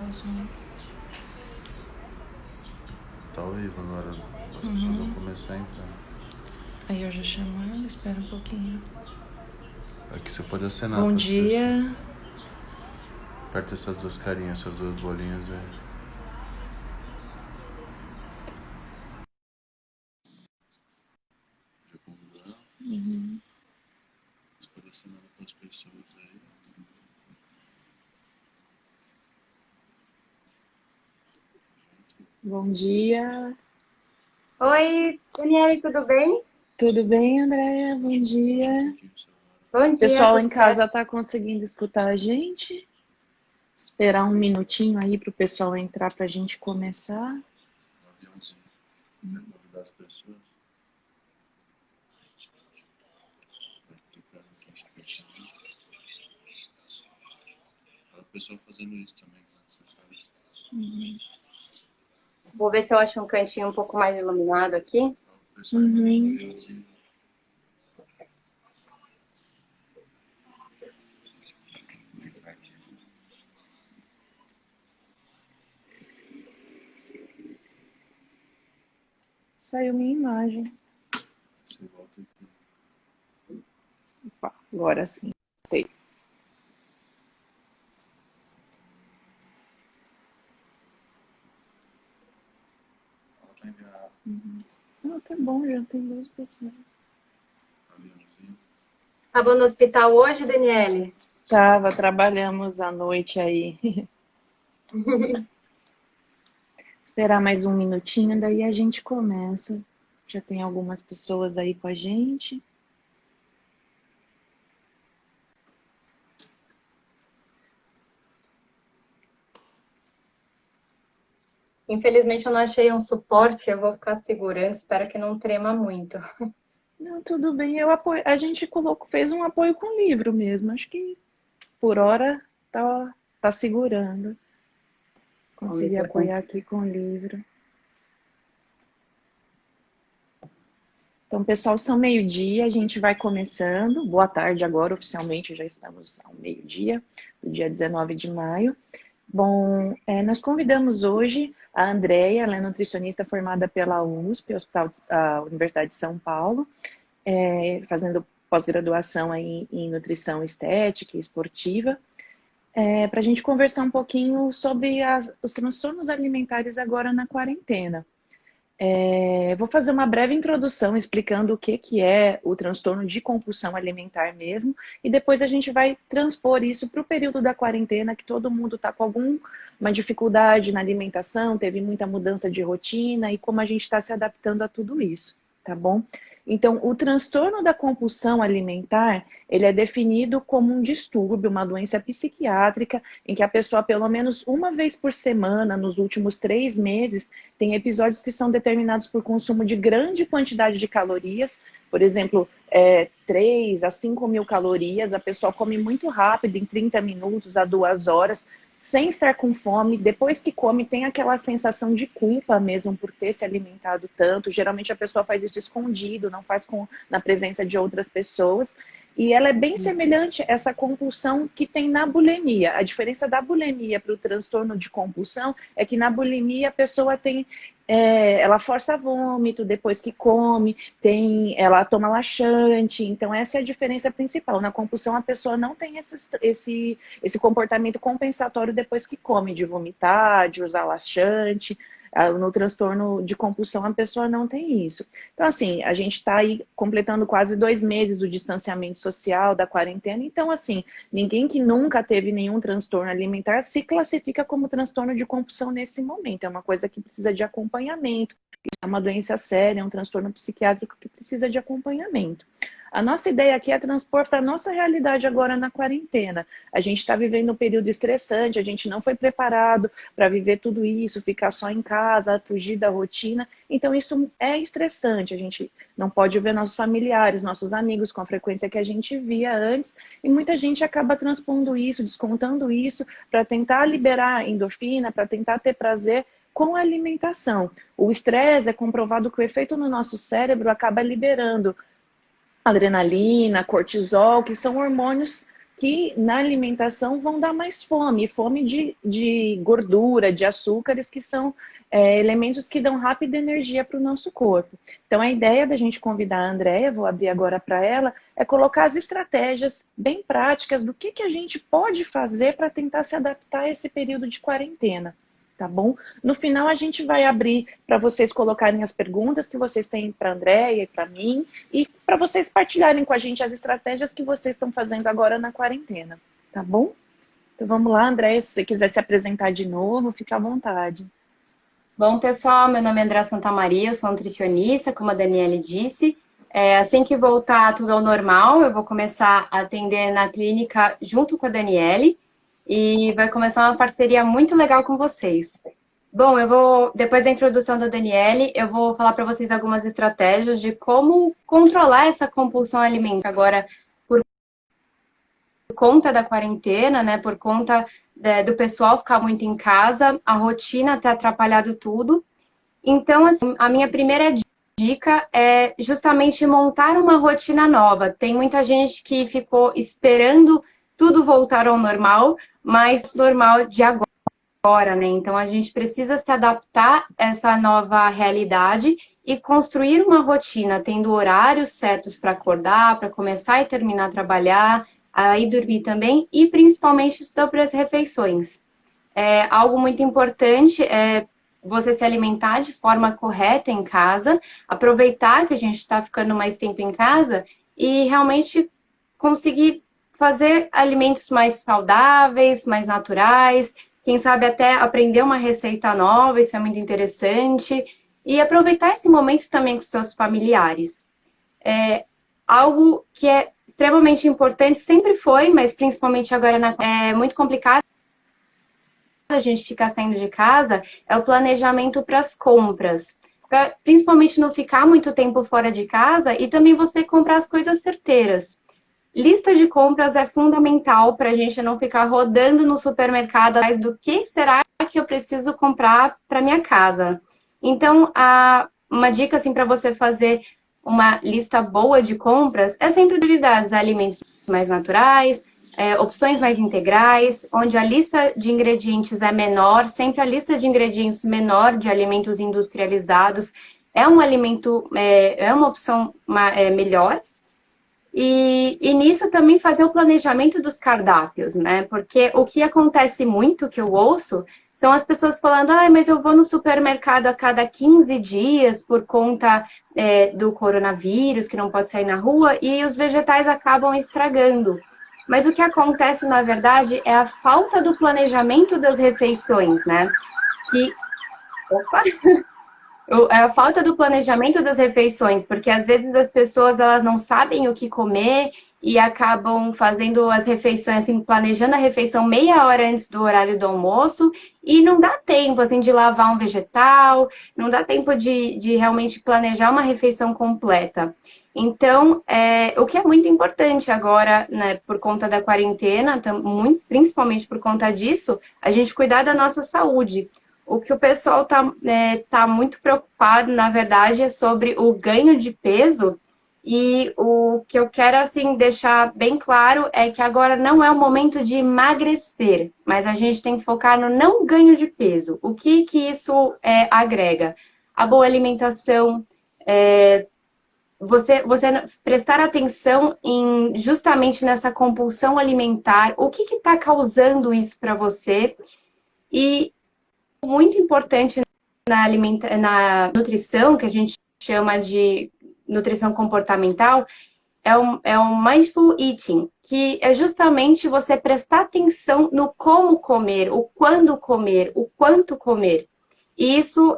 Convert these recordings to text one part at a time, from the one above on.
próximo. Tá ao vivo agora. As pessoas vão começar a entrar. Aí eu já chamo ela, espera um pouquinho. Aqui você pode acenar. Bom dia. Aperta essas duas carinhas, essas duas bolinhas aí. Já convidar. Você pode acenar para as pessoas aí. Bom dia. Oi, Daniele, tudo bem? Tudo bem, Andréia? Bom dia. Bom O dia, pessoal tudo em certo? casa tá conseguindo escutar a gente? Esperar um minutinho aí pro pessoal entrar pra gente começar. Um aviãozinho. Quer convidar as pessoas? Vai clicar aqui nesse cantinho. Para o pessoal fazendo isso também, né? Você faz. Vou ver se eu acho um cantinho um pouco mais iluminado aqui. O pessoal entra no aviãozinho. Clicar aqui. Saiu minha imagem. Você volta aqui. Opa, agora sim. Fala para enviar Não, tá bom, já tem 2 pessoas. aviãozinho. Tava no hospital hoje, Daniele? Trabalhamos à noite aí. Esperar mais um minutinho, daí a gente começa. Já tem algumas pessoas aí com a gente. Infelizmente eu não achei um suporte, eu vou ficar segurando, espero que não trema muito. Não, tudo bem. A gente fez um apoio com livro mesmo. Acho que por hora tá segurando. Vamos ver Consegui se eu apoiar consigo. aqui com o livro. Então, pessoal, são meio-dia, a gente vai começando. Boa tarde agora, oficialmente já estamos ao meio-dia, do dia 19 de maio. Bom, nós convidamos hoje a Andréia, ela é nutricionista formada pela USP, a Universidade de São Paulo, fazendo pós-graduação em nutrição estética e esportiva, para a gente conversar um pouquinho sobre os transtornos alimentares agora na quarentena. Vou fazer uma breve introdução explicando o que é o transtorno de compulsão alimentar mesmo, e depois a gente vai transpor isso para o período da quarentena, que todo mundo está com alguma dificuldade na alimentação, teve muita mudança de rotina, e como a gente está se adaptando a tudo isso, tá bom? Então, o transtorno da compulsão alimentar, ele é definido como um distúrbio, uma doença psiquiátrica, em que a pessoa, pelo menos uma vez por semana, nos últimos 3 meses, tem episódios que são determinados por consumo de grande quantidade de calorias, por exemplo, 3 a 5 mil calorias, a pessoa come muito rápido, em 30 minutos a 2 horas, sem estar com fome. Depois que come, tem aquela sensação de culpa mesmo por ter se alimentado tanto. Geralmente a pessoa faz isso escondido, não faz na presença de outras pessoas. E ela é bem semelhante a essa compulsão que tem na bulimia. A diferença da bulimia para o transtorno de compulsão é que na bulimia a pessoa ela força vômito depois que come, ela toma laxante. Então essa é a diferença principal. Na compulsão a pessoa não tem esse comportamento compensatório depois que come, de vomitar, de usar laxante. No transtorno de compulsão a pessoa não tem isso. Então, assim, a gente está aí completando quase 2 meses do distanciamento social, da quarentena. Então, assim, ninguém que nunca teve nenhum transtorno alimentar se classifica como transtorno de compulsão nesse momento. É uma coisa que precisa de acompanhamento. É uma doença séria, é um transtorno psiquiátrico que precisa de acompanhamento. A nossa ideia aqui é transpor para a nossa realidade agora na quarentena. A gente está vivendo um período estressante, a gente não foi preparado para viver tudo isso, ficar só em casa, fugir da rotina. Então isso é estressante, a gente não pode ver nossos familiares, nossos amigos com a frequência que a gente via antes, e muita gente acaba transpondo isso, descontando isso, para tentar liberar endorfina, para tentar ter prazer com a alimentação. O estresse é comprovado que o efeito no nosso cérebro acaba liberando adrenalina, cortisol, que são hormônios que na alimentação vão dar mais fome, fome de gordura, de açúcares, que são elementos que dão rápida energia para o nosso corpo. Então, a ideia da gente convidar a Andréia, vou abrir agora para ela, é colocar as estratégias bem práticas do que a gente pode fazer para tentar se adaptar a esse período de quarentena. Tá bom? No final, a gente vai abrir para vocês colocarem as perguntas que vocês têm para a Andréia e para mim, e para vocês partilharem com a gente as estratégias que vocês estão fazendo agora na quarentena. Tá bom? Então vamos lá, Andréia, se você quiser se apresentar de novo, fique à vontade. Bom, pessoal, meu nome é André Santamaria, eu sou nutricionista, como a Daniele disse. Assim que voltar tudo ao normal, eu vou começar a atender na clínica junto com a Daniele. E vai começar uma parceria muito legal com vocês. Bom, depois da introdução da Daniele, eu vou falar para vocês algumas estratégias de como controlar essa compulsão alimentar agora por conta da quarentena, né? Por conta do pessoal ficar muito em casa, a rotina ter atrapalhado tudo. Então, assim, a minha primeira dica é justamente montar uma rotina nova. Tem muita gente que ficou esperando tudo voltar ao normal, mas normal de agora, né? Então, a gente precisa se adaptar a essa nova realidade e construir uma rotina, tendo horários certos para acordar, para começar e terminar a trabalhar, aí dormir também, e principalmente sobre as refeições. Algo muito importante é você se alimentar de forma correta em casa, aproveitar que a gente está ficando mais tempo em casa e realmente conseguir fazer alimentos mais saudáveis, mais naturais, quem sabe até aprender uma receita nova, isso é muito interessante, e aproveitar esse momento também com seus familiares. Algo que é extremamente importante, sempre foi, mas principalmente agora é muito complicado a gente ficar saindo de casa, é o planejamento para as compras. Pra, principalmente não ficar muito tempo fora de casa e também você comprar as coisas certeiras. Lista de compras é fundamental para a gente não ficar rodando no supermercado atrás do que será que eu preciso comprar para minha casa. Então, uma dica assim, para você fazer uma lista boa de compras é sempre prioridades, alimentos mais naturais, opções mais integrais, onde a lista de ingredientes é menor, sempre a lista de ingredientes menor de alimentos industrializados é um alimento, é uma opção melhor. E nisso também fazer o planejamento dos cardápios, né? Porque o que acontece muito, que eu ouço, são as pessoas falando, mas eu vou no supermercado a cada 15 dias por conta do coronavírus, que não pode sair na rua, e os vegetais acabam estragando. Mas o que acontece, na verdade, é a falta do planejamento das refeições, né? É a falta do planejamento das refeições, porque às vezes as pessoas elas não sabem o que comer e acabam fazendo as refeições, assim, planejando a refeição meia hora antes do horário do almoço e não dá tempo, assim, de lavar um vegetal, não dá tempo de realmente planejar uma refeição completa. Então, o que é muito importante agora, né, por conta da quarentena, principalmente por conta disso, a gente cuidar da nossa saúde. O que o pessoal tá muito preocupado, na verdade, é sobre o ganho de peso. E o que eu quero, assim, deixar bem claro é que agora não é o momento de emagrecer, mas a gente tem que focar no não ganho de peso. O que isso agrega? A boa alimentação, você prestar atenção justamente nessa compulsão alimentar, o que está causando isso para você. E muito importante na nutrição, que a gente chama de nutrição comportamental, é o mindful eating, que é justamente você prestar atenção no como comer, o quando comer, o quanto comer. E isso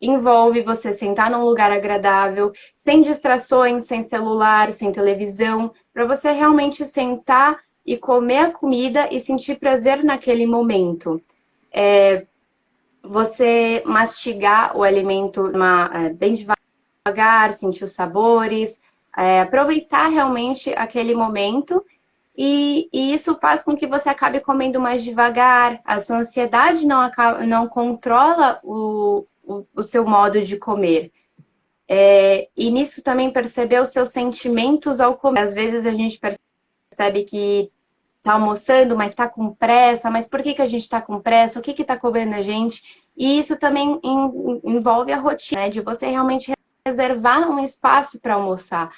envolve você sentar num lugar agradável, sem distrações, sem celular, sem televisão, para você realmente sentar e comer a comida e sentir prazer naquele momento. Você mastigar o alimento bem devagar, sentir os sabores, aproveitar realmente aquele momento e isso faz com que você acabe comendo mais devagar, a sua ansiedade não controla o seu modo de comer. E nisso também perceber os seus sentimentos ao comer. Às vezes a gente percebe que tá almoçando, mas tá com pressa, mas por que que a gente tá com pressa? O que que tá cobrando a gente? E isso também envolve a rotina, né? De você realmente reservar um espaço para almoçar.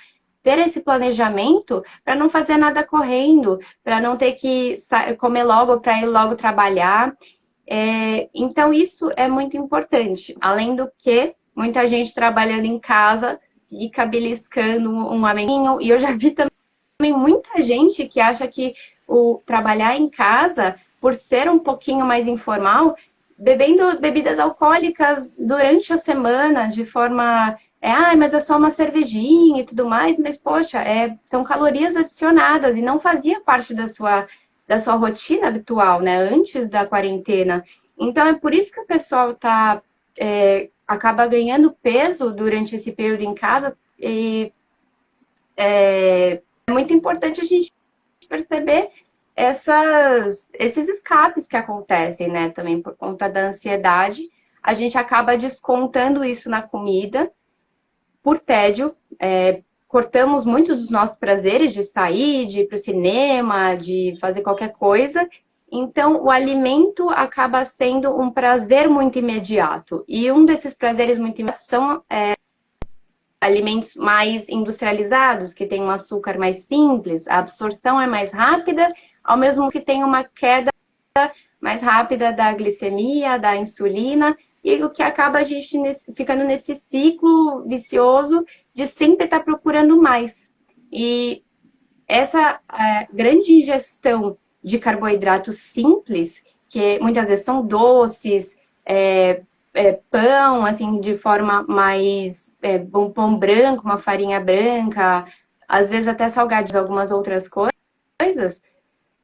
Ter esse planejamento para não fazer nada correndo, para não ter que comer logo, para ir logo trabalhar. Então, isso é muito importante. Além do que, muita gente trabalhando em casa fica beliscando um amendoim. E eu já vi também muita gente que acha que o trabalhar em casa, por ser um pouquinho mais informal, bebendo bebidas alcoólicas durante a semana, de forma... mas é só uma cervejinha e tudo mais, mas, poxa, são calorias adicionadas e não fazia parte da sua rotina habitual, né? Antes da quarentena. Então, é por isso que o pessoal acaba ganhando peso durante esse período em casa e é muito importante a gente perceber esses escapes que acontecem, né? Também por conta da ansiedade, a gente acaba descontando isso na comida por tédio, cortamos muito dos nossos prazeres de sair, de ir para o cinema, de fazer qualquer coisa. Então, o alimento acaba sendo um prazer muito imediato. E um desses prazeres muito imediatos são alimentos mais industrializados, que tem um açúcar mais simples, a absorção é mais rápida, ao mesmo que tem uma queda mais rápida da glicemia, da insulina, e o que acaba a gente ficando nesse ciclo vicioso de sempre estar procurando mais. E essa grande ingestão de carboidratos simples, que muitas vezes são doces, pão, assim, de forma mais um pão branco, uma farinha branca, às vezes até salgados, algumas outras coisas,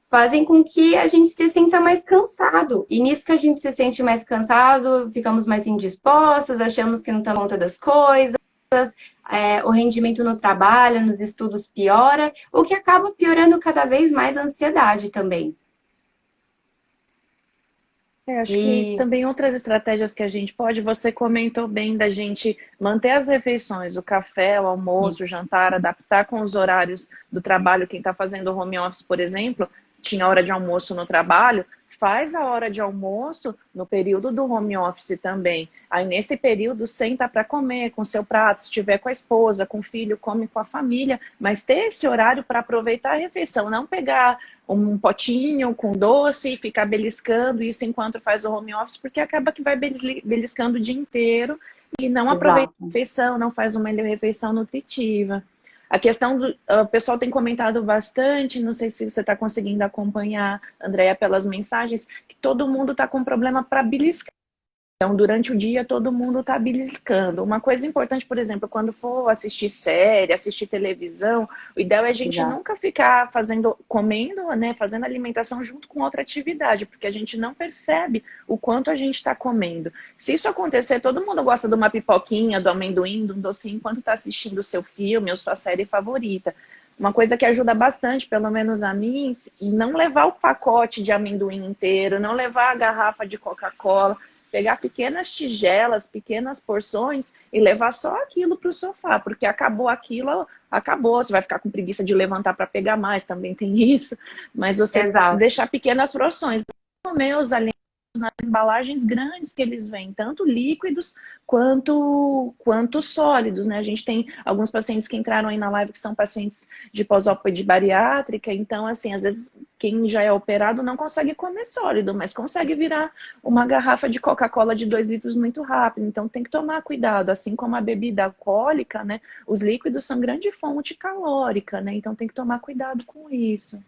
fazem com que a gente se sinta mais cansado. E nisso que a gente se sente mais cansado, ficamos mais indispostos, achamos que não está conta das coisas, o rendimento no trabalho, nos estudos piora, o que acaba piorando cada vez mais a ansiedade também. Acho que também outras estratégias que a gente pode, você comentou bem da gente manter as refeições, o café, o almoço, o jantar, adaptar com os horários do trabalho. Quem está fazendo home office, por exemplo, tinha hora de almoço no trabalho, faz a hora de almoço no período do home office também. Aí nesse período senta para comer com seu prato, se estiver com a esposa, com o filho, come com a família, mas ter esse horário para aproveitar a refeição, não pegar um potinho com doce e ficar beliscando isso enquanto faz o home office, porque acaba que vai beliscando o dia inteiro e não aproveita a refeição, não faz uma refeição nutritiva. A questão do... O pessoal tem comentado bastante, não sei se você está conseguindo acompanhar, Andréia, pelas mensagens, que todo mundo está com problema para beliscar. Então, durante o dia, todo mundo está beliscando. Uma coisa importante, por exemplo, quando for assistir série, assistir televisão, o ideal é a gente nunca ficar comendo, né, fazendo alimentação junto com outra atividade, porque a gente não percebe o quanto a gente está comendo. Se isso acontecer, todo mundo gosta de uma pipoquinha, do amendoim, de um docinho, enquanto está assistindo o seu filme ou sua série favorita. Uma coisa que ajuda bastante, pelo menos a mim, e não levar o pacote de amendoim inteiro, não levar a garrafa de Coca-Cola, pegar pequenas tigelas, pequenas porções e levar só aquilo para o sofá, porque acabou aquilo, acabou. Você vai ficar com preguiça de levantar para pegar mais, também tem isso. Mas você deixar pequenas porções, comer os alimentos nas embalagens grandes que eles vêm, tanto líquidos quanto sólidos, né? A gente tem alguns pacientes que entraram aí na live que são pacientes de pós-op de bariátrica, então, assim, às vezes quem já é operado não consegue comer sólido, mas consegue virar uma garrafa de Coca-Cola de 2 litros muito rápido, então tem que tomar cuidado, assim como a bebida alcoólica, né? Os líquidos são grande fonte calórica, né? Então tem que tomar cuidado com isso.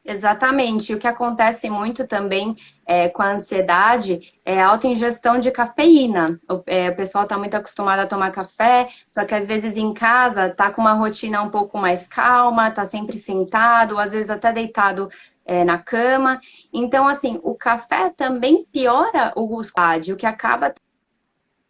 Exatamente. O que acontece muito também com a ansiedade é a alta ingestão de cafeína. O pessoal está muito acostumado a tomar café, só que às vezes em casa está com uma rotina um pouco mais calma, está sempre sentado, às vezes até deitado na cama. Então, assim, o café também piora o gusto, o que acaba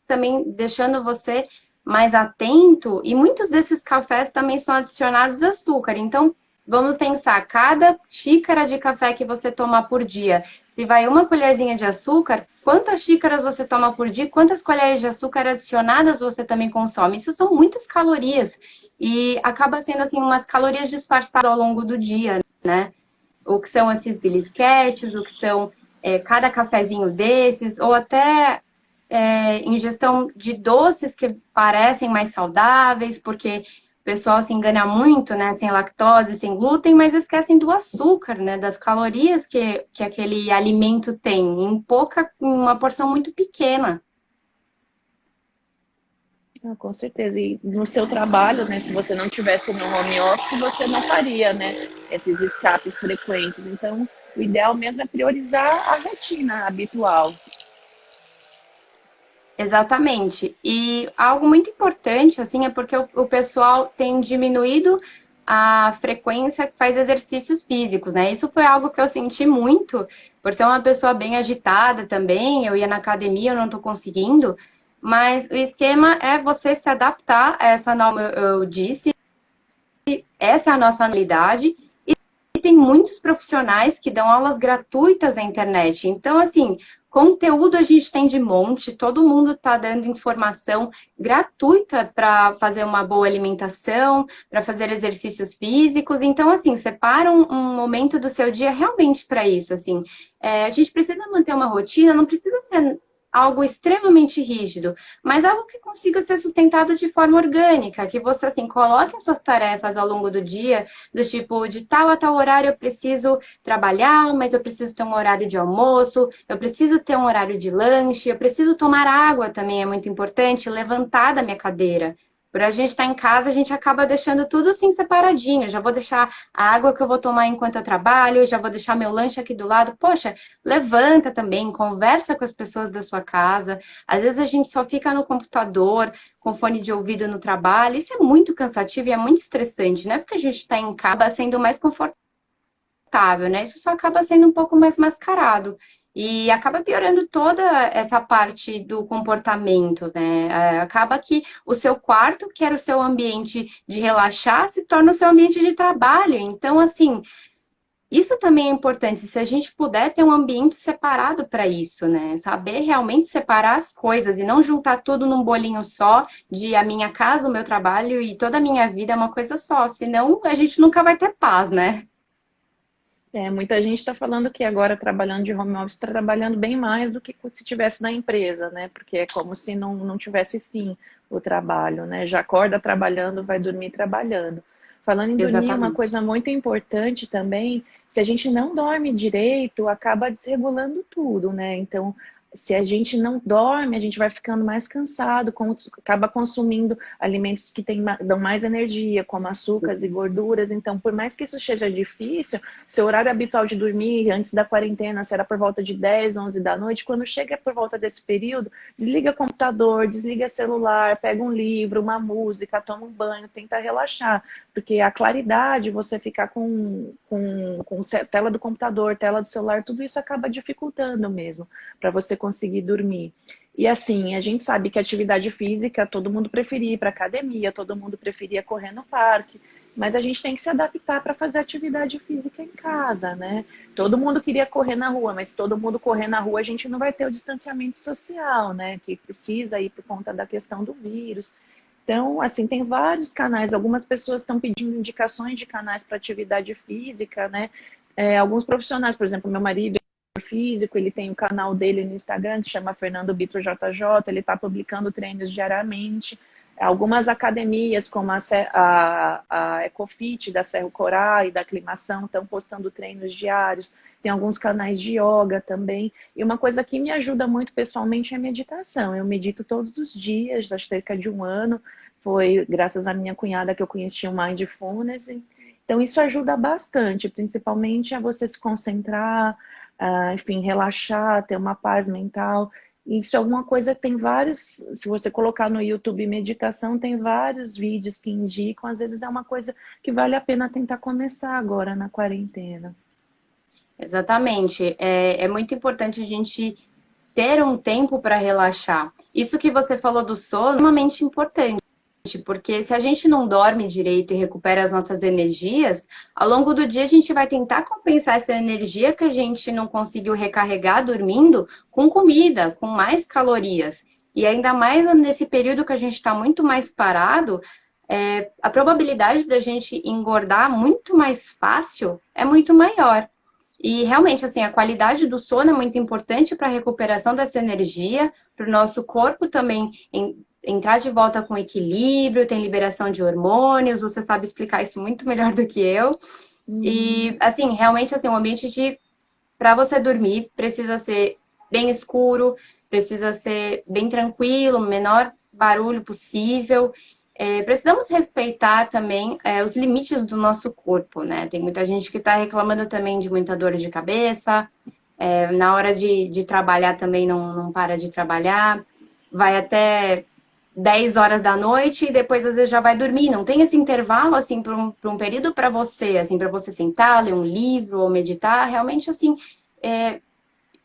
também deixando você mais atento. E muitos desses cafés também são adicionados açúcar. Então, vamos pensar, cada xícara de café que você tomar por dia, se vai uma colherzinha de açúcar, quantas xícaras você toma por dia, quantas colheres de açúcar adicionadas você também consome? Isso são muitas calorias e acaba sendo assim umas calorias disfarçadas ao longo do dia, né? o que são esses belisquetes, o que são cada cafezinho desses, ou até ingestão de doces que parecem mais saudáveis, porque o pessoal se engana muito, né, sem lactose, sem glúten, mas esquecem do açúcar, né, das calorias que aquele alimento tem, em uma porção muito pequena. Com certeza. E no seu trabalho, né, se você não tivesse no home office, você não faria, né, esses escapes frequentes. Então, o ideal mesmo é priorizar a rotina habitual. Exatamente. E algo muito importante, assim, é porque o pessoal tem diminuído a frequência que faz exercícios físicos, né? Isso foi algo que eu senti muito, por ser uma pessoa bem agitada também, eu ia na academia, eu não tô conseguindo, mas o esquema é você se adaptar a essa nova, eu disse, essa é a nossa realidade, e tem muitos profissionais que dão aulas gratuitas na internet. Então, assim, conteúdo a gente tem de monte, todo mundo está dando informação gratuita para fazer uma boa alimentação, para fazer exercícios físicos. Então, assim, separa um momento do seu dia realmente para isso. Assim, a gente precisa manter uma rotina, não precisa ser algo extremamente rígido, mas algo que consiga ser sustentado de forma orgânica, que você, assim, coloque as suas tarefas ao longo do dia, do tipo, de tal a tal horário eu preciso trabalhar, mas eu preciso ter um horário de almoço, eu preciso ter um horário de lanche, eu preciso tomar água também, é muito importante, levantar da minha cadeira. Por a gente estar em casa, a gente acaba deixando tudo assim separadinho. Já vou deixar a água que eu vou tomar enquanto eu trabalho, já vou deixar meu lanche aqui do lado. Poxa, levanta também, conversa com as pessoas da sua casa. Às vezes a gente só fica no computador, com fone de ouvido no trabalho. Isso é muito cansativo e é muito estressante, né? Porque a gente está em casa sendo mais confortável, né? Isso só acaba sendo um pouco mais mascarado. E acaba piorando toda essa parte do comportamento, né? Acaba que o seu quarto, que era o seu ambiente de relaxar, se torna o seu ambiente de trabalho. Então, assim, isso também é importante. Se a gente puder ter um ambiente separado para isso, né? Saber realmente separar as coisas e não juntar tudo num bolinho só, de a minha casa, o meu trabalho e toda a minha vida é uma coisa só. Senão, a gente nunca vai ter paz, né? Muita gente está falando que agora trabalhando de home office está trabalhando bem mais do que se tivesse na empresa, né? Porque é como se não tivesse fim o trabalho, né? Já acorda trabalhando, vai dormir trabalhando. Falando em dormir, uma Exatamente. coisa muito importante também, se a gente não dorme direito, acaba desregulando tudo, né? Então, se a gente não dorme, a gente vai ficando mais cansado, acaba consumindo alimentos que dão mais energia, como açúcares e gorduras. Então, por mais que isso seja difícil, seu horário habitual de dormir antes da quarentena será por volta de 10, 11 da noite. Quando chega por volta desse período, desliga computador, desliga celular, pega um livro, uma música, toma um banho, tenta relaxar. Porque a claridade, você ficar com tela do computador, tela do celular, tudo isso acaba dificultando mesmo para você conseguir dormir. E assim, a gente sabe que atividade física, todo mundo preferia ir para academia, todo mundo preferia correr no parque, mas a gente tem que se adaptar para fazer atividade física em casa, né? Todo mundo queria correr na rua, mas se todo mundo correr na rua, a gente não vai ter o distanciamento social, né? Que precisa ir por conta da questão do vírus. Então, assim, tem vários canais. Algumas pessoas estão pedindo indicações de canais para atividade física, né? Alguns profissionais, por exemplo, meu marido físico, ele tem o canal dele no Instagram, que chama Fernando Bitro JJ, ele está publicando treinos diariamente. Algumas academias, como a Ecofit da Cerro Corá e da Aclimação, estão postando treinos diários. Tem alguns canais de yoga também. E uma coisa que me ajuda muito pessoalmente é a meditação. Eu medito todos os dias, há cerca de um ano. Foi graças à minha cunhada que eu conheci o Mindfulness. Então, isso ajuda bastante, principalmente a você se concentrar, enfim, relaxar, ter uma paz mental. Isso é alguma coisa que tem vários, se você colocar no YouTube meditação, tem vários vídeos que indicam, às vezes é uma coisa que vale a pena tentar começar agora na quarentena. Exatamente. É muito importante a gente ter um tempo para relaxar. Isso que você falou do sono é extremamente importante, porque se a gente não dorme direito e recupera as nossas energias, ao longo do dia a gente vai tentar compensar essa energia que a gente não conseguiu recarregar dormindo com comida, com mais calorias. E ainda mais nesse período que a gente está muito mais parado, a probabilidade da gente engordar muito mais fácil é muito maior. E realmente, assim, a qualidade do sono é muito importante para a recuperação dessa energia, para o nosso corpo também entrar de volta com equilíbrio, tem liberação de hormônios, você sabe explicar isso muito melhor do que eu. E, assim, realmente, assim, o ambiente para você dormir precisa ser bem escuro, precisa ser bem tranquilo, o menor barulho possível. Precisamos respeitar também os limites do nosso corpo, né? Tem muita gente que está reclamando também de muita dor de cabeça, na hora de trabalhar também não para de trabalhar, vai até 10 horas da noite e depois às vezes já vai dormir. Não tem esse intervalo, assim, para um período para você, assim, para você sentar, ler um livro ou meditar, realmente, assim,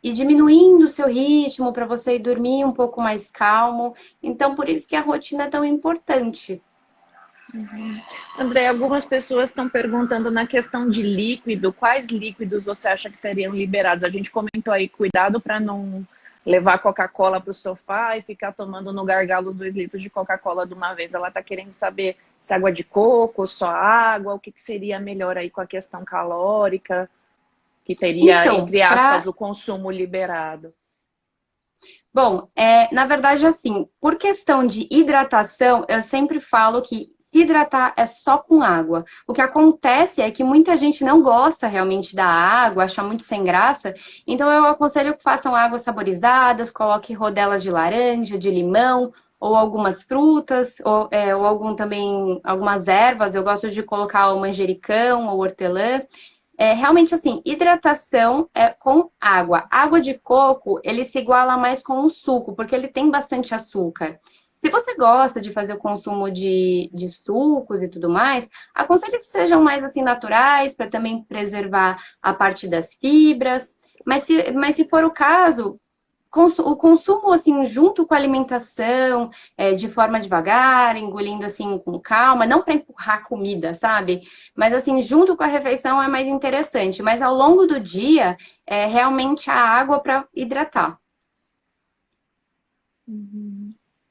e diminuindo o seu ritmo para você ir dormir um pouco mais calmo. Então, por isso que a rotina é tão importante. André, algumas pessoas estão perguntando na questão de líquido, quais líquidos você acha que teriam liberados? A gente comentou aí, cuidado para não levar Coca-Cola para o sofá e ficar tomando no gargalo 2 litros de Coca-Cola de uma vez. Ela está querendo saber se água de coco, só água, o que seria melhor aí com a questão calórica, que teria, Então, entre aspas, o consumo liberado. Bom, na verdade, assim, por questão de hidratação, eu sempre falo que se hidratar é só com água. O que acontece é que muita gente não gosta realmente da água, acha muito sem graça, então eu aconselho que façam águas saborizadas, coloque rodelas de laranja, de limão, ou algumas frutas, ou algumas ervas. Eu gosto de colocar o manjericão ou hortelã. Realmente, assim, hidratação é com água. Água de coco, ele se iguala mais com o suco, porque ele tem bastante açúcar. Se você gosta de fazer o consumo de sucos e tudo mais, aconselho que sejam mais, assim, naturais, para também preservar a parte das fibras. Mas se for o caso, o consumo, assim, junto com a alimentação, de forma devagar, engolindo, assim, com calma, não para empurrar comida, sabe? Mas, assim, junto com a refeição é mais interessante. Mas ao longo do dia, realmente a água para hidratar.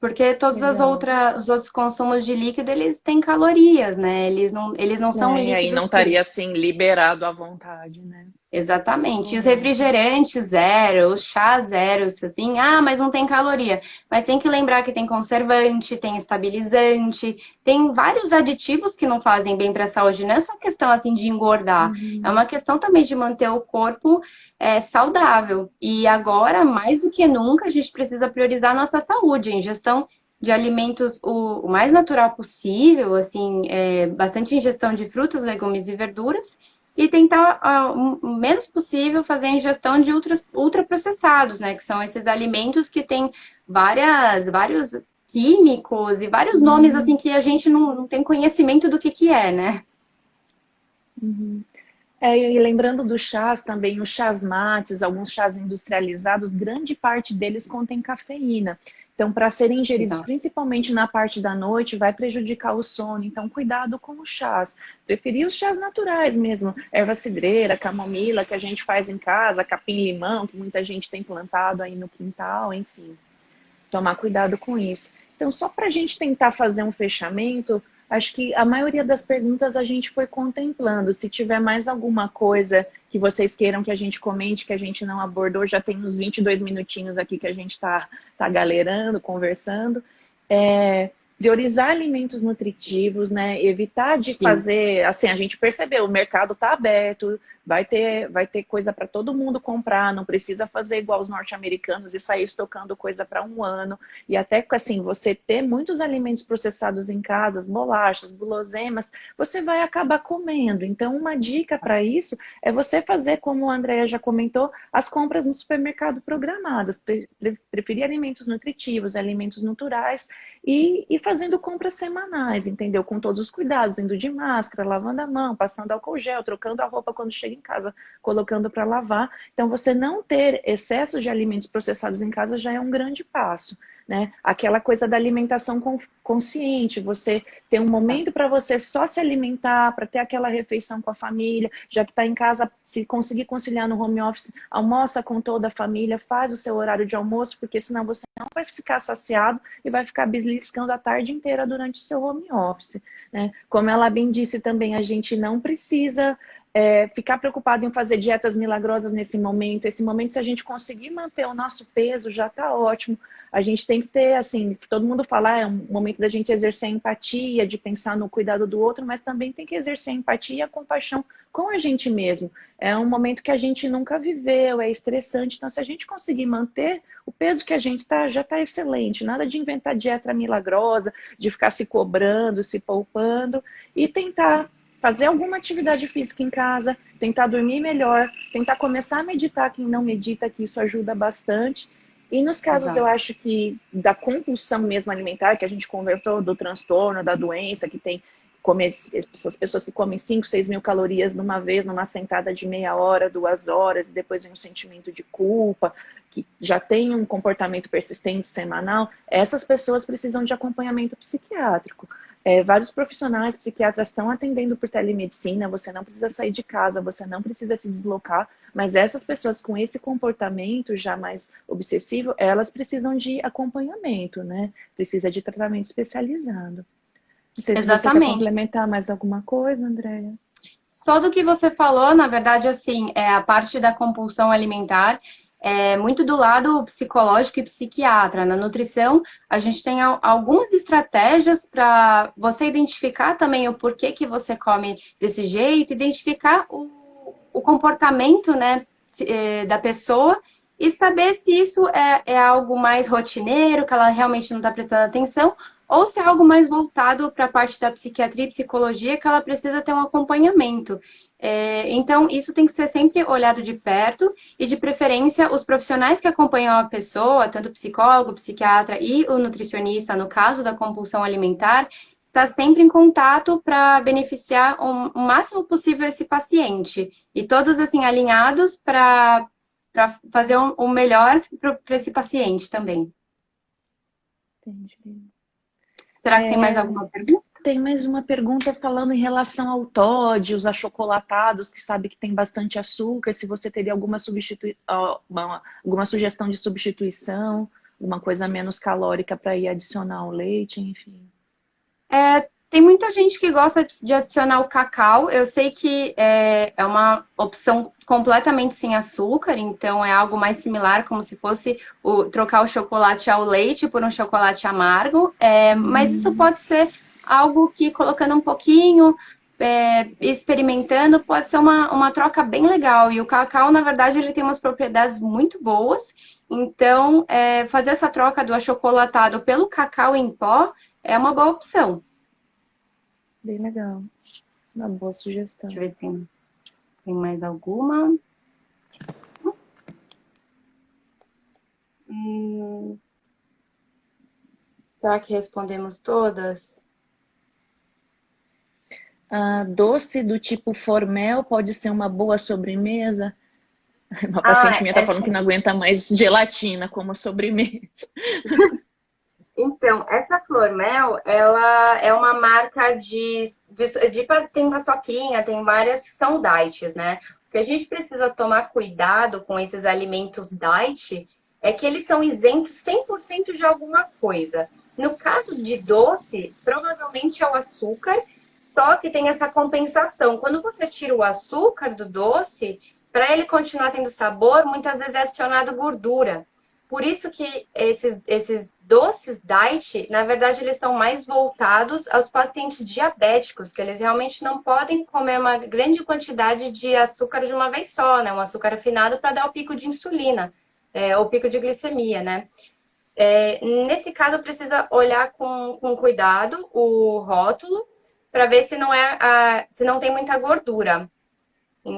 Porque todos os outros consumos de líquido, eles têm calorias, né? Eles não são líquidos. E aí não estaria, assim, liberado à vontade, né? Exatamente. E os refrigerantes zero, os chás zeros, assim, mas não tem caloria. Mas tem que lembrar que tem conservante, tem estabilizante, tem vários aditivos que não fazem bem para a saúde. Não é só questão, assim, de engordar. É uma questão também de manter o corpo saudável. E agora, mais do que nunca, a gente precisa priorizar a nossa saúde, a ingestão de alimentos o mais natural possível, assim, bastante ingestão de frutas, legumes e verduras, e tentar o menos possível fazer a ingestão de ultraprocessados, né? Que são esses alimentos que têm vários químicos e vários nomes, assim, que a gente não tem conhecimento do que é, né? E lembrando dos chás também, os chás mates, alguns chás industrializados, grande parte deles contém cafeína. Então, para serem ingeridos, principalmente na parte da noite, vai prejudicar o sono. Então, cuidado com os chás. Preferir os chás naturais mesmo. Erva cidreira, camomila, que a gente faz em casa, capim-limão, que muita gente tem plantado aí no quintal, enfim. Tomar cuidado com isso. Então, só para a gente tentar fazer um fechamento, acho que a maioria das perguntas a gente foi contemplando. Se tiver mais alguma coisa que vocês queiram que a gente comente, que a gente não abordou, já tem uns 22 minutinhos aqui que a gente tá galerando, conversando. Priorizar alimentos nutritivos, né? Evitar de fazer, assim, a gente percebeu, o mercado tá aberto, vai ter coisa para todo mundo comprar, não precisa fazer igual os norte-americanos e sair estocando coisa para um ano. E até, assim, você ter muitos alimentos processados em casa, bolachas, guloseimas, você vai acabar comendo. Então, uma dica para isso é você fazer, como a Andrea já comentou, as compras no supermercado programadas, preferir alimentos nutritivos, alimentos naturais e fazendo compras semanais, entendeu? Com todos os cuidados, indo de máscara, lavando a mão, passando álcool gel, trocando a roupa quando chega em casa, colocando para lavar. Então, você não ter excesso de alimentos processados em casa já é um grande passo, né? Aquela coisa da alimentação consciente, você ter um momento para você só se alimentar, para ter aquela refeição com a família, já que está em casa, se conseguir conciliar no home office, almoça com toda a família, faz o seu horário de almoço, porque senão você não vai ficar saciado e vai ficar beliscando à tarde tarde inteira durante o seu home office, né? Como ela bem disse também, a gente não precisa ficar preocupado em fazer dietas milagrosas nesse momento. Esse momento, se a gente conseguir manter o nosso peso, já está ótimo. A gente tem que ter, assim, todo mundo fala, é um momento da gente exercer a empatia, de pensar no cuidado do outro, mas também tem que exercer a empatia e a compaixão com a gente mesmo. É um momento que a gente nunca viveu, é estressante. Então, se a gente conseguir manter o peso que a gente tá, já está excelente. Nada de inventar dieta milagrosa, de ficar se cobrando, se poupando, e tentar fazer alguma atividade física em casa, tentar dormir melhor, tentar começar a meditar, quem não medita, que isso ajuda bastante. E nos casos, Exato. eu acho que da compulsão mesmo alimentar, que a gente conversou do transtorno, da doença, que tem essas pessoas que comem 5, 6 mil calorias numa vez, numa sentada de meia hora, 2 horas, e depois vem um sentimento de culpa, que já tem um comportamento persistente semanal, essas pessoas precisam de acompanhamento psiquiátrico. Vários profissionais, psiquiatras estão atendendo por telemedicina, você não precisa sair de casa, você não precisa se deslocar, mas essas pessoas com esse comportamento já mais obsessivo, elas precisam de acompanhamento, né? Precisa de tratamento especializado. Não sei se você quer Exatamente. complementar mais alguma coisa, Andréia. Só do que você falou, na verdade, assim, a parte da compulsão alimentar é muito do lado psicológico e psiquiatra. Na nutrição, a gente tem algumas estratégias para você identificar também o porquê que você come desse jeito, identificar o comportamento, né, da pessoa e saber se isso é algo mais rotineiro, que ela realmente não está prestando atenção, ou se é algo mais voltado para a parte da psiquiatria e psicologia, que ela precisa ter um acompanhamento. Então, isso tem que ser sempre olhado de perto e, de preferência, os profissionais que acompanham a pessoa, tanto o psicólogo, o psiquiatra e o nutricionista, no caso da compulsão alimentar, está sempre em contato para beneficiar o máximo possível esse paciente. E todos, assim, alinhados para fazer o melhor para esse paciente também. Entendi. Será que tem mais alguma pergunta? Tem mais uma pergunta falando em relação ao Toddy, os achocolatados, que sabe que tem bastante açúcar, se você teria alguma sugestão de substituição, uma coisa menos calórica para ir adicionar o leite, enfim. Tem muita gente que gosta de adicionar o cacau. Eu sei que é uma opção completamente sem açúcar, então é algo mais similar, como se fosse trocar o chocolate ao leite por um chocolate amargo. Mas isso pode ser algo que, colocando um pouquinho, experimentando, pode ser uma troca bem legal. E o cacau, na verdade, ele tem umas propriedades muito boas. Então, fazer essa troca do achocolatado pelo cacau em pó é uma boa opção. Bem legal. Uma boa sugestão. Deixa eu ver se tem mais alguma. Será que respondemos todas? Doce do tipo formel pode ser uma boa sobremesa? Uma paciente minha está falando que não aguenta mais gelatina como sobremesa. Então, essa Flormel, ela é uma marca tem paçoquinha, tem várias que são diets, né? O que a gente precisa tomar cuidado com esses alimentos diet é que eles são isentos 100% de alguma coisa. No caso de doce, provavelmente é o açúcar, só que tem essa compensação. Quando você tira o açúcar do doce, para ele continuar tendo sabor, muitas vezes é adicionado gordura. Por isso que esses doces diet, na verdade, eles são mais voltados aos pacientes diabéticos, que eles realmente não podem comer uma grande quantidade de açúcar de uma vez só, né? Um açúcar afinado para dar o pico de insulina, o pico de glicemia, né? Nesse caso, precisa olhar com cuidado o rótulo para ver se não tem muita gordura.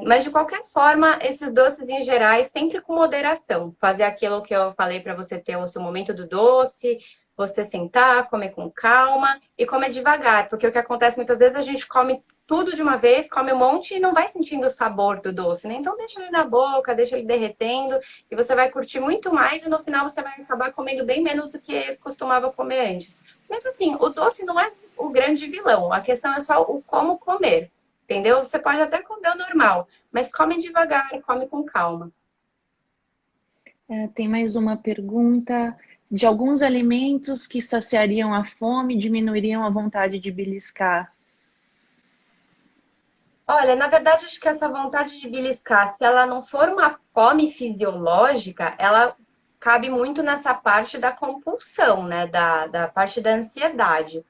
Mas, de qualquer forma, esses doces em geral, sempre com moderação. Fazer aquilo que eu falei para você ter o seu momento do doce, você sentar, comer com calma e comer devagar. Porque o que acontece muitas vezes, a gente come tudo de uma vez, come um monte e não vai sentindo o sabor do doce, né? Então, deixa ele na boca, deixa ele derretendo e você vai curtir muito mais e no final você vai acabar comendo bem menos do que costumava comer antes. Mas, assim, o doce não é o grande vilão. A questão é só o como comer. Entendeu? Você pode até comer o normal, mas come devagar e come com calma. Tem mais uma pergunta. de alguns alimentos que saciariam a fome, diminuiriam a vontade de beliscar. Olha, na verdade, acho que essa vontade de beliscar, se ela não for uma fome fisiológica, ela cabe muito nessa parte da compulsão, né? Da parte da ansiedade.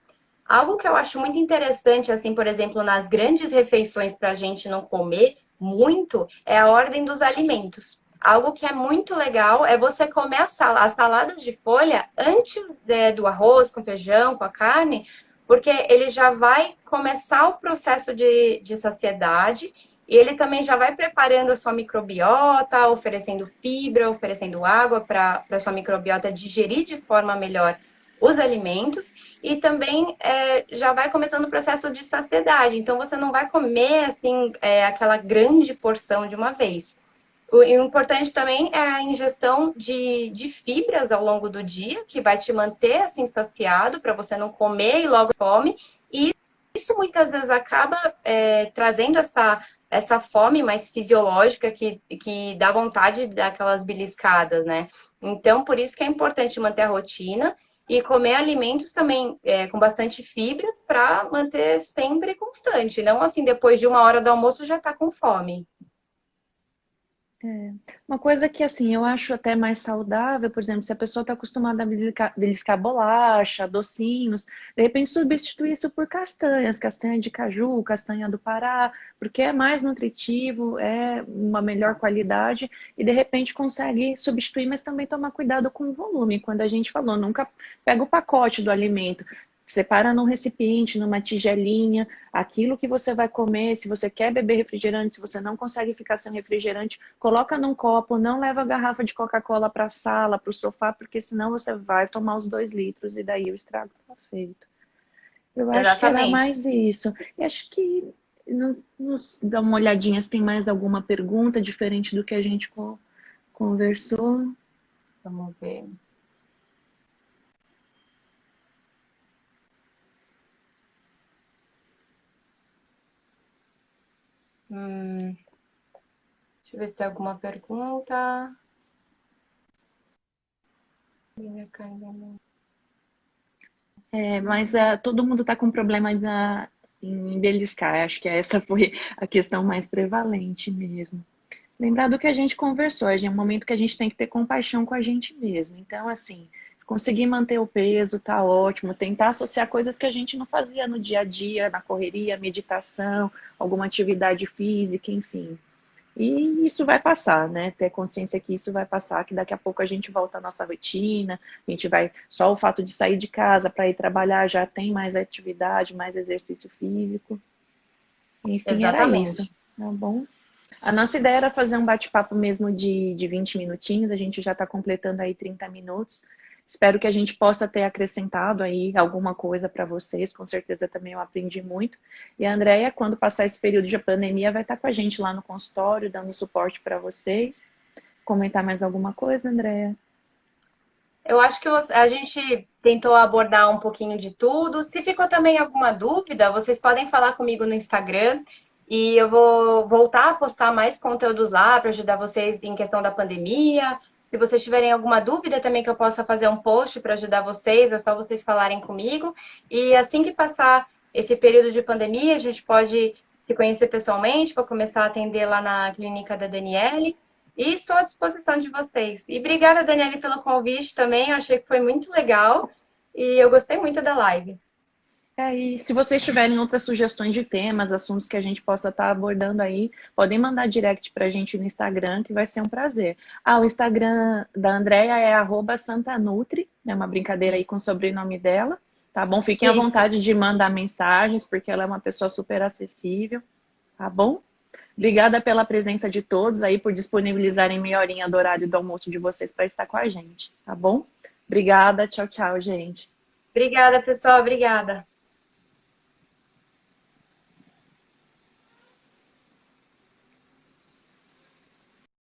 Algo que eu acho muito interessante, assim, por exemplo, nas grandes refeições para a gente não comer muito, é a ordem dos alimentos. Algo que é muito legal é você comer as saladas de folha antes, do arroz com feijão, com a carne, porque ele já vai começar o processo de saciedade e ele também já vai preparando a sua microbiota, oferecendo fibra, oferecendo água para a sua microbiota digerir de forma melhor os alimentos e também já vai começando o processo de saciedade. Então você não vai comer assim aquela grande porção de uma vez. O importante também é a ingestão de fibras ao longo do dia, que vai te manter assim saciado para você não comer e logo fome. E isso muitas vezes acaba trazendo essa fome mais fisiológica que dá vontade daquelas beliscadas, né? Então, por isso que é importante manter a rotina e comer alimentos também com bastante fibra para manter sempre constante. Não assim, depois de 1 hora do almoço já tá com fome. Uma coisa que, assim, eu acho até mais saudável, por exemplo, se a pessoa está acostumada a beliscar bolacha, docinhos, de repente substituir isso por castanhas, castanha de caju, castanha do Pará, porque é mais nutritivo, é uma melhor qualidade e de repente consegue substituir, mas também tomar cuidado com o volume. Quando a gente falou, nunca pega o pacote do alimento. Separa num recipiente, numa tigelinha, aquilo que você vai comer, se você quer beber refrigerante, se você não consegue ficar sem refrigerante, coloca num copo, não leva a garrafa de Coca-Cola para a sala, para o sofá, porque senão você vai tomar os 2 litros e daí o estrago está feito. Eu acho que era Exatamente. mais isso. E acho que nos dá uma olhadinha se tem mais alguma pergunta diferente do que a gente conversou. Vamos ver. Deixa eu ver se tem alguma pergunta. Mas todo mundo está com problema em beliscar. Acho que essa foi a questão mais prevalente mesmo. Lembrar do que a gente conversou, é um momento que a gente tem que ter compaixão com a gente mesmo. Então, assim, conseguir manter o peso, tá ótimo. Tentar associar coisas que a gente não fazia no dia a dia, na correria, meditação, alguma atividade física, enfim. E isso vai passar, né? Ter consciência que isso vai passar, que daqui a pouco a gente volta à nossa rotina, a gente vai. Só o fato de sair de casa para ir trabalhar já tem mais atividade, mais exercício físico. Enfim, era isso. Exatamente. Tá bom? A nossa ideia era fazer um bate-papo mesmo de 20 minutinhos, a gente já está completando aí 30 minutos. Espero que a gente possa ter acrescentado aí alguma coisa para vocês, com certeza também eu aprendi muito. E a Andrea, quando passar esse período de pandemia, vai estar com a gente lá no consultório, dando suporte para vocês. Comentar mais alguma coisa, Andrea? Eu acho que a gente tentou abordar um pouquinho de tudo. Se ficou também alguma dúvida, vocês podem falar comigo no Instagram e eu vou voltar a postar mais conteúdos lá para ajudar vocês em questão da pandemia. Se vocês tiverem alguma dúvida também que eu possa fazer um post para ajudar vocês, é só vocês falarem comigo. E assim que passar esse período de pandemia, a gente pode se conhecer pessoalmente para começar a atender lá na clínica da Daniele. E estou à disposição de vocês. E obrigada, Daniele, pelo convite também. Eu achei que foi muito legal e eu gostei muito da live. E se vocês tiverem outras sugestões de temas, assuntos que a gente possa estar abordando aí, podem mandar direct pra gente no Instagram, que vai ser um prazer. O Instagram da Andrea é @santanutri, é uma brincadeira aí com o Isso. sobrenome dela, tá bom? Fiquem à Isso. vontade de mandar mensagens, porque ela é uma pessoa super acessível, tá bom? Obrigada pela presença de todos aí, por disponibilizarem meia horinha do horário do almoço de vocês para estar com a gente, tá bom? Obrigada, tchau, tchau, gente. Obrigada, pessoal. Obrigada.